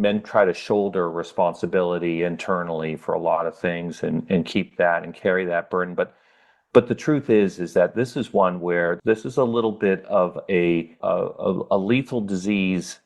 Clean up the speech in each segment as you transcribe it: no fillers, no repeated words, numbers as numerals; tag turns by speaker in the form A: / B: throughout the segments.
A: men try to shoulder responsibility internally for a lot of things and keep that and carry that burden. But the truth is that this is one where this is a little bit of a lethal disease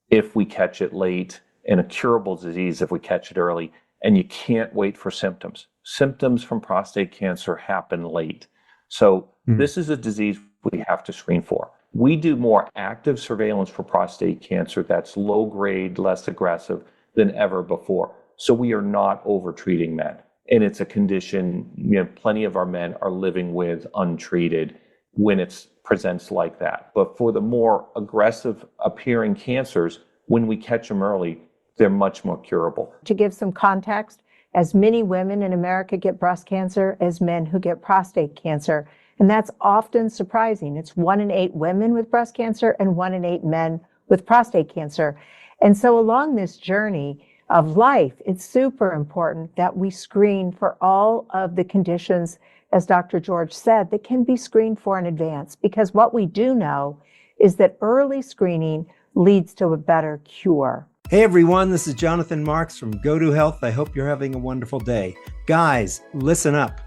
A: if we catch it late, and a curable disease if we catch it early. And you can't wait for symptoms. Symptoms from prostate cancer happen late. So this is a disease we have to screen for. We do more active surveillance for prostate cancer that's low grade, less aggressive than ever before. So we are not overtreating men. And it's a condition, plenty of our men are living with untreated when it presents like that. But for the more aggressive appearing cancers, when we catch them early, they're much more curable.
B: To give some context, as many women in America get breast cancer as men who get prostate cancer. And that's often surprising. It's 1 in 8 women with breast cancer and 1 in 8 men with prostate cancer. And so along this journey of life, it's super important that we screen for all of the conditions, as Dr. George said, that can be screened for in advance. Because what we do know is that early screening leads to a better cure.
C: Hey everyone, this is Jonathan Marx from GoToHealth. I hope you're having a wonderful day. Guys, listen up.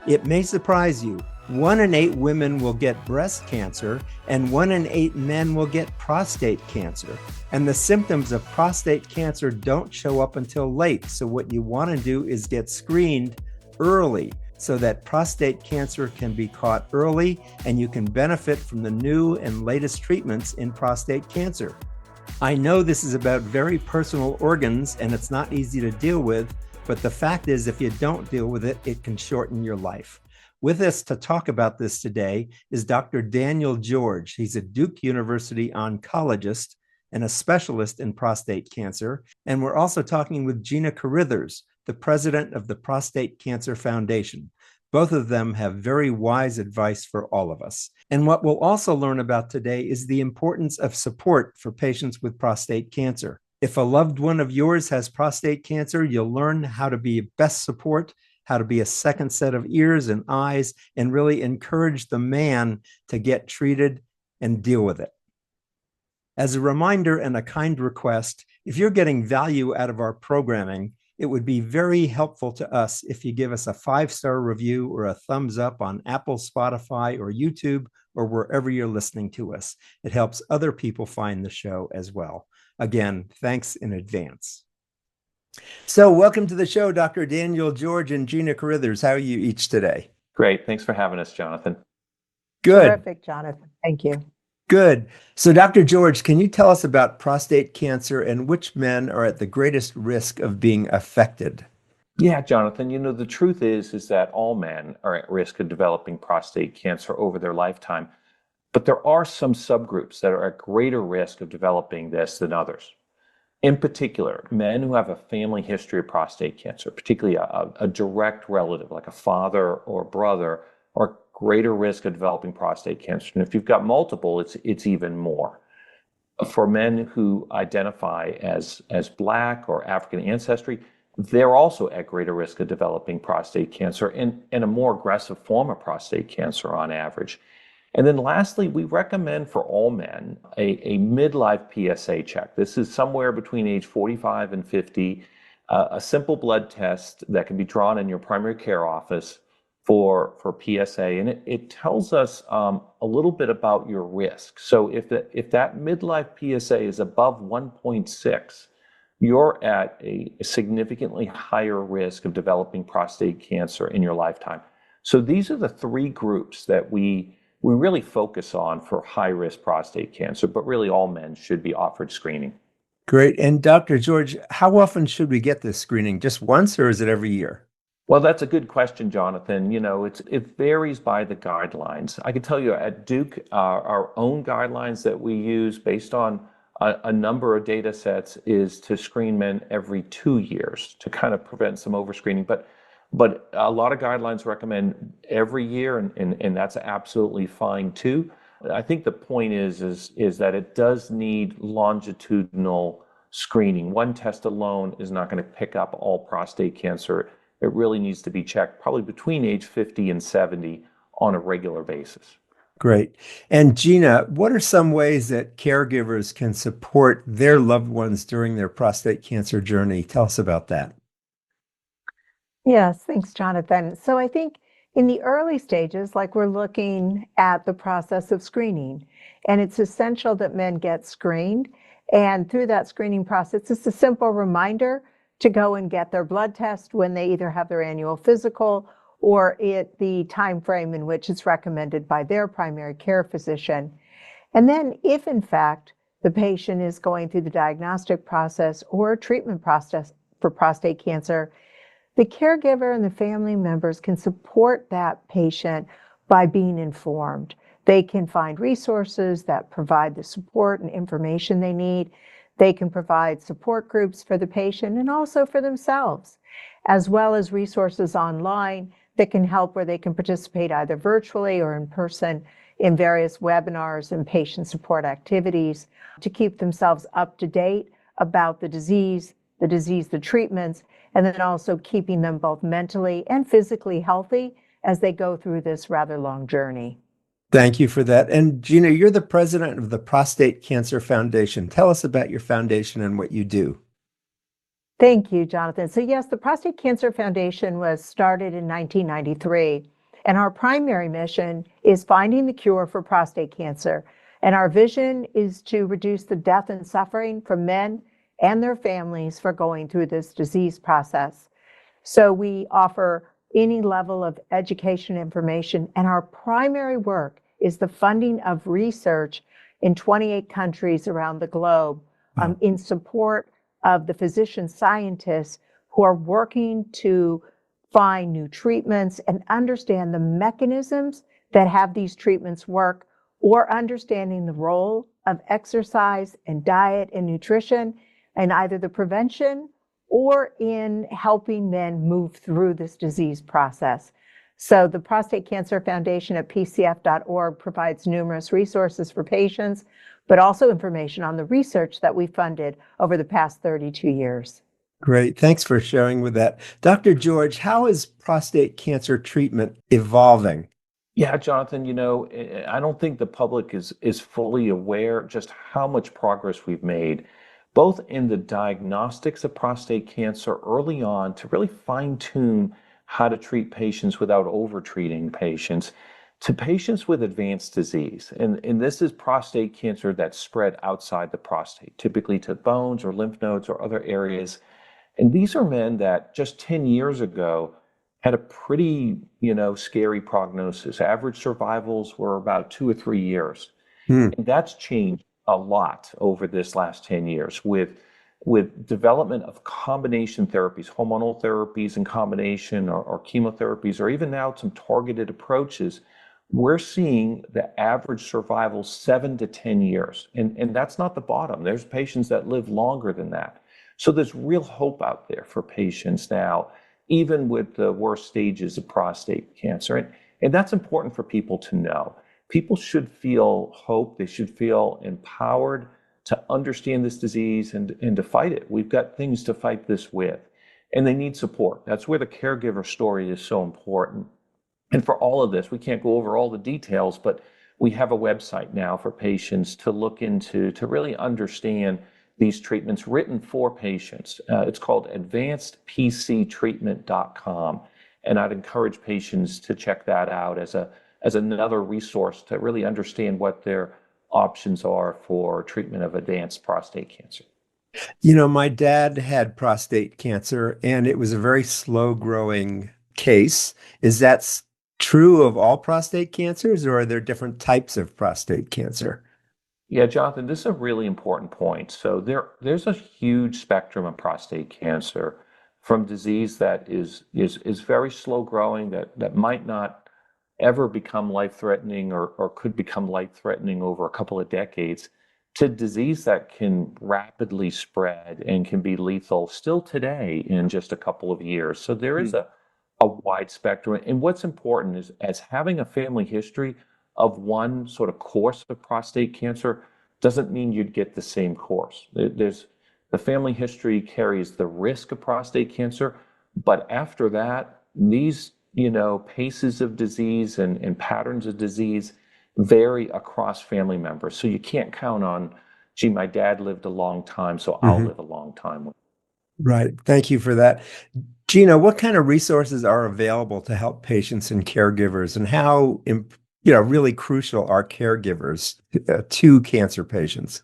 C: It may surprise you. 1 in 8 women will get breast cancer and 1 in 8 men will get prostate cancer. And the symptoms of prostate cancer don't show up until late. So what you want to do is get screened early so that prostate cancer can be caught early and you can benefit from the new and latest treatments in prostate cancer. I know this is about very personal organs and it's not easy to deal with, but the fact is if you don't deal with it, it can shorten your life. With us to talk about this today is Dr. Daniel George. He's a Duke University Oncologist and a specialist in prostate cancer. And we're also talking with Gina Carithers, the president of the Prostate Cancer Foundation. Both of them have very wise advice for all of us. And what we'll also learn about today is the importance of support for patients with prostate cancer. If a loved one of yours has prostate cancer, you'll learn how to be best support, how to be a second set of ears and eyes, and really encourage the man to get treated and deal with it. As a reminder and a kind request, if you're getting value out of our programming, it would be very helpful to us if you give us a 5-star review or a thumbs up on Apple, Spotify, or YouTube, or wherever you're listening to us. It helps other people find the show as well. Again, thanks in advance. So welcome to the show, Dr. Daniel George and Gina Carithers. How are you each today?
A: Great. Thanks for having us, Jonathan.
C: Good.
B: Terrific, Jonathan. Thank you.
C: Good. So Dr. George, can you tell us about prostate cancer and which men are at the greatest risk of being affected?
A: Yeah, Jonathan, the truth is that all men are at risk of developing prostate cancer over their lifetime, but there are some subgroups that are at greater risk of developing this than others. In particular, men who have a family history of prostate cancer, particularly a direct relative like a father or brother, are greater risk of developing prostate cancer. And if you've got multiple, it's even more. For men who identify as Black or African ancestry, they're also at greater risk of developing prostate cancer and a more aggressive form of prostate cancer on average. And then lastly, we recommend for all men a midlife PSA check. This is somewhere between age 45 and 50, a simple blood test that can be drawn in your primary care office for PSA, and it tells us a little bit about your risk. So if that midlife PSA is above 1.6, you're at a significantly higher risk of developing prostate cancer in your lifetime. So these are the 3 groups that we really focus on for high-risk prostate cancer, but really all men should be offered screening.
C: Great. And Dr. George, how often should we get this screening? Just once, or is it every year?
A: Well, that's a good question, Jonathan. It varies by the guidelines. I can tell you at Duke, our own guidelines that we use based on a number of data sets is to screen men every 2 years to kind of prevent some overscreening. But a lot of guidelines recommend every year, and that's absolutely fine too. I think the point is that it does need longitudinal screening. One test alone is not going to pick up all prostate cancer. It really needs to be checked probably between age 50 and 70 on a regular basis.
C: Great. And Gina, what are some ways that caregivers can support their loved ones during their prostate cancer journey? Tell us about that.
B: Yes, thanks, Jonathan. So I think in the early stages, like we're looking at the process of screening, and it's essential that men get screened. And through that screening process, it's a simple reminder to go and get their blood test when they either have their annual physical or at the time frame in which it's recommended by their primary care physician. And then if in fact the patient is going through the diagnostic process or treatment process for prostate cancer, the caregiver and the family members can support that patient by being informed. They can find resources that provide the support and information they need. They can provide support groups for the patient and also for themselves, as well as resources online that can help where they can participate either virtually or in person in various webinars and patient support activities to keep themselves up to date about the disease, the treatments, and then also keeping them both mentally and physically healthy as they go through this rather long journey.
C: Thank you for that. And Gina, you're the president of the Prostate Cancer Foundation. Tell us about your foundation and what you do.
B: Thank you, Jonathan. So yes, the Prostate Cancer Foundation was started in 1993, and our primary mission is finding the cure for prostate cancer. And our vision is to reduce the death and suffering for men and their families for going through this disease process. So we offer any level of education information, and our primary work is the funding of research in 28 countries around the globe in support of the physician scientists who are working to find new treatments and understand the mechanisms that have these treatments work, or understanding the role of exercise and diet and nutrition in either the prevention or in helping men move through this disease process. So the Prostate Cancer Foundation at pcf.org provides numerous resources for patients, but also information on the research that we funded over the past 32 years.
C: Great. Thanks for sharing with that. Dr. George, how is prostate cancer treatment evolving?
A: Yeah, Jonathan, I don't think the public is fully aware just how much progress we've made, both in the diagnostics of prostate cancer early on to really fine-tune how to treat patients without over-treating patients, to patients with advanced disease. And this is prostate cancer that's spread outside the prostate, typically to bones or lymph nodes or other areas. And these are men that just 10 years ago had a pretty, scary prognosis. Average survivals were about 2 or 3 years. And that's changed a lot over this last 10 years with development of combination therapies, hormonal therapies in combination or chemotherapies, or even now some targeted approaches. We're seeing the average survival 7 to 10 years. And that's not the bottom. There's patients that live longer than that. So there's real hope out there for patients now, even with the worst stages of prostate cancer. And that's important for people to know. People should feel hope. They should feel empowered to understand this disease and to fight it. We've got things to fight this with, and they need support. That's where the caregiver story is so important. And for all of this, we can't go over all the details, but we have a website now for patients to look into, to really understand these treatments written for patients. It's called advancedpctreatment.com. And I'd encourage patients to check that out as another resource to really understand what their options are for treatment of advanced prostate cancer.
C: My dad had prostate cancer, and it was a very slow growing case. Is that true of all prostate cancers, or are there different types of prostate cancer?
A: Yeah, Jonathan, this is a really important point. So there's a huge spectrum of prostate cancer, from disease that is very slow growing, that might not ever become life-threatening or could become life-threatening over a couple of decades, to disease that can rapidly spread and can be lethal still today in just a couple of years. So there is a wide spectrum. And what's important is, as having a family history of one sort of course of prostate cancer doesn't mean you'd get the same course. The family history carries the risk of prostate cancer, but after that, these paces of disease and patterns of disease, vary across family members. So you can't count on, gee, my dad lived a long time, so I'll live a long time.
C: Right. Thank you for that. Gina, what kind of resources are available to help patients and caregivers, and how, really crucial are caregivers to cancer patients?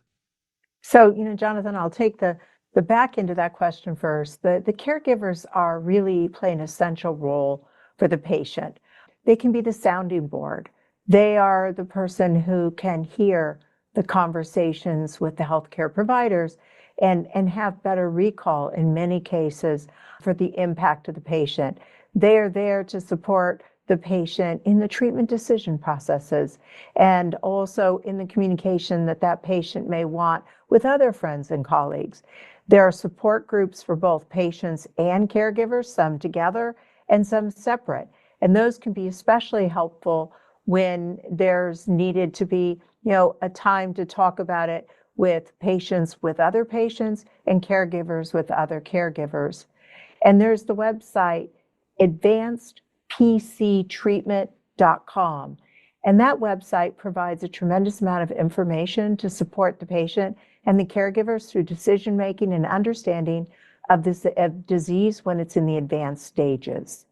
B: So, Jonathan, I'll take the back end of that question first. The caregivers are really play an essential role for the patient. They can be the sounding board. They are the person who can hear the conversations with the healthcare providers and have better recall in many cases for the impact of the patient. They are there to support the patient in the treatment decision processes and also in the communication that patient may want with other friends and colleagues. There are support groups for both patients and caregivers, some together and some separate. And those can be especially helpful when there's needed to be, a time to talk about it with patients with other patients and caregivers with other caregivers. And there's the website advancedpctreatment.com. And that website provides a tremendous amount of information to support the patient and the caregivers through decision making and understanding of this disease when it's in the advanced stages.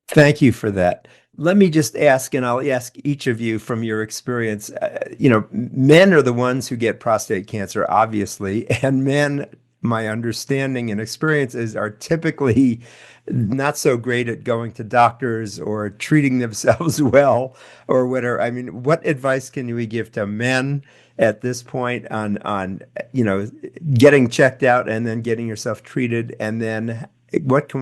C: Thank you for that. Let me just ask, and I'll ask each of you from your experience. Men are the ones who get prostate cancer, obviously, and men, my understanding and experiences, are typically not so great at going to doctors or treating themselves well or whatever. I mean, what advice can we give to men at this point on getting checked out and then getting yourself treated? And then what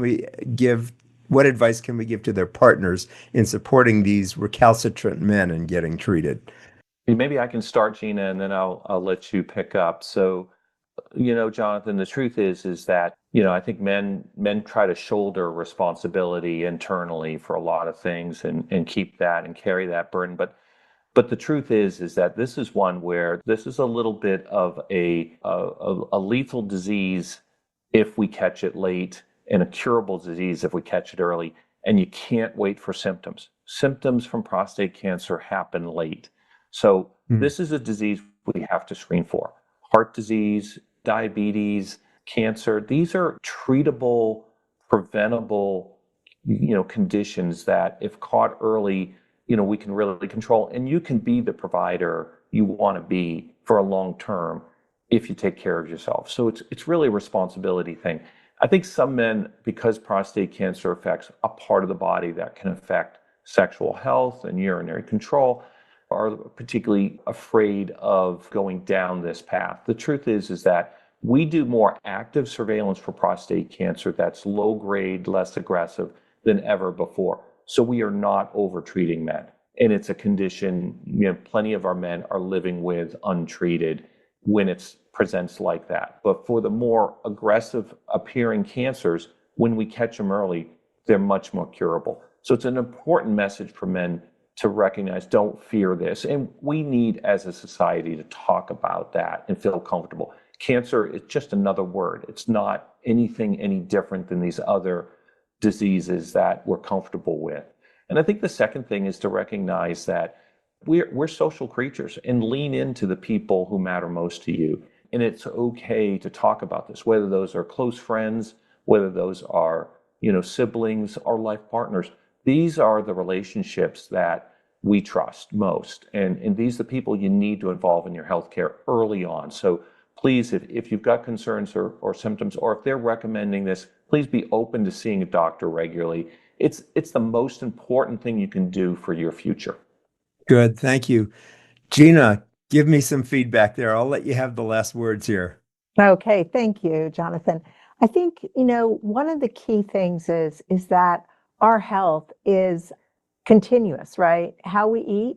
C: advice can we give to their partners in supporting these recalcitrant men and getting treated?
A: Maybe I can start, Gina, and then I'll let you pick up. So, Jonathan, the truth is that, I think men try to shoulder responsibility internally for a lot of things and keep that and carry that burden. But the truth is that this is one where this is a little bit of a lethal disease if we catch it late, and a curable disease if we catch it early. And you can't wait for symptoms. Symptoms from prostate cancer happen late. So this is a disease we have to screen for. Heart disease, diabetes, cancer, these are treatable, preventable, conditions that if caught early, we can really control. And you can be the provider you want to be for a long term if you take care of yourself. So it's really a responsibility thing. I think some men, because prostate cancer affects a part of the body that can affect sexual health and urinary control, are particularly afraid of going down this path. The truth is that we do more active surveillance for prostate cancer that's low grade, less aggressive than ever before. So we are not over-treating men. And it's a condition, plenty of our men are living with untreated when it presents like that. But for the more aggressive appearing cancers, when we catch them early, they're much more curable. So it's an important message for men to recognize, don't fear this. And we need, as a society, to talk about that and feel comfortable. Cancer is just another word. It's not anything any different than these other diseases that we're comfortable with. And I think the second thing is to recognize that we're social creatures and lean into the people who matter most to you. And it's okay to talk about this, whether those are close friends, whether those are, siblings or life partners. These are the relationships that we trust most. And these are the people you need to involve in your healthcare early on. So please, if you've got concerns or symptoms, or if they're recommending this, please be open to seeing a doctor regularly. It's the most important thing you can do for your future.
C: Good. Thank you. Gina, give me some feedback there. I'll let you have the last words here.
B: Okay. Thank you, Jonathan. I think, one of the key things is that our health is continuous, right? How we eat,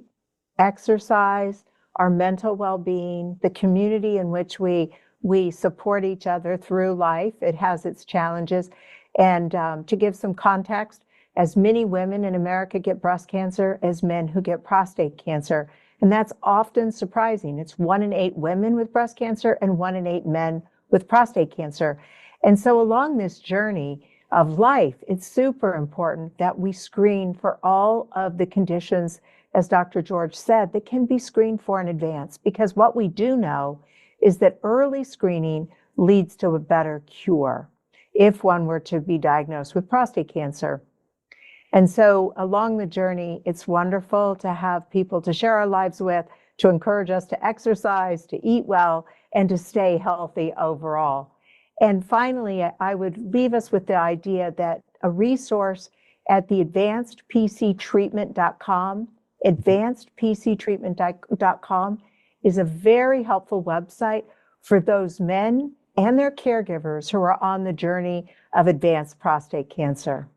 B: exercise, our mental well-being, the community in which we support each other through life. It has its challenges. And to give some context, as many women in America get breast cancer as men who get prostate cancer. And that's often surprising. It's 1 in 8 women with breast cancer and 1 in 8 men with prostate cancer. And so along this journey of life, it's super important that we screen for all of the conditions as Dr. George said, that can be screened for in advance, because what we do know is that early screening leads to a better cure if one were to be diagnosed with prostate cancer. And so along the journey, it's wonderful to have people to share our lives with, to encourage us to exercise, to eat well, and to stay healthy overall. And finally, I would leave us with the idea that a resource at the advancedpctreatment.com, advancedpctreatment.com is a very helpful website for those men and their caregivers who are on the journey of advanced prostate cancer.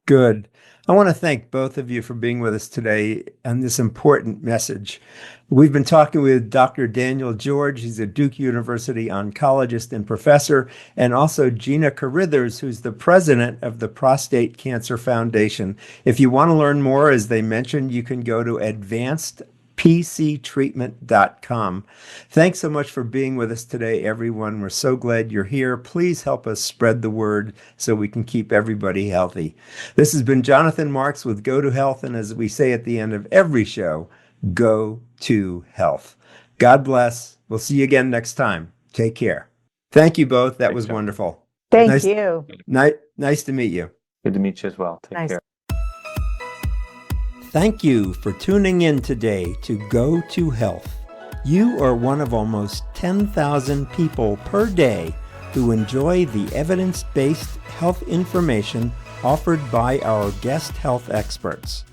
C: Good. I want to thank both of you for being with us today on this important message. We've been talking with Dr. Daniel George. He's a Duke University oncologist and professor, and also Gina Carithers, who's the president of the Prostate Cancer Foundation. If you want to learn more, as they mentioned, you can go to advancedpctreatment.com. Thanks so much for being with us today, everyone. We're so glad you're here. Please help us spread the word so we can keep everybody healthy. This has been Jonathan Marx with GoToHealth, and as we say at the end of every show, go to health. God bless. We'll see you again next time. Take care. Thank you both. That was wonderful.
B: Thank you.
C: Nice to meet you.
A: Good to meet you as well. Take care.
C: Thank you for tuning in today to Go to Health. You are one of almost 10,000 people per day who enjoy the evidence-based health information offered by our guest health experts.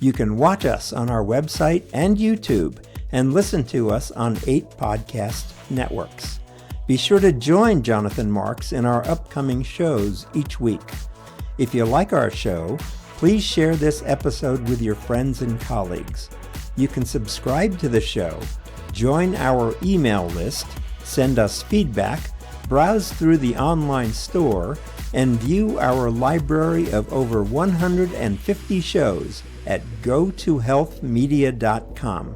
C: You can watch us on our website and YouTube and listen to us on 8 podcast networks. Be sure to join Jonathan Marx in our upcoming shows each week. If you like our show, please share this episode with your friends and colleagues. You can subscribe to the show, join our email list, send us feedback, browse through the online store, and view our library of over 150 shows at GoToHealthMedia.com.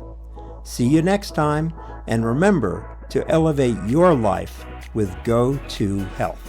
C: See you next time, and remember to elevate your life with Go to Health.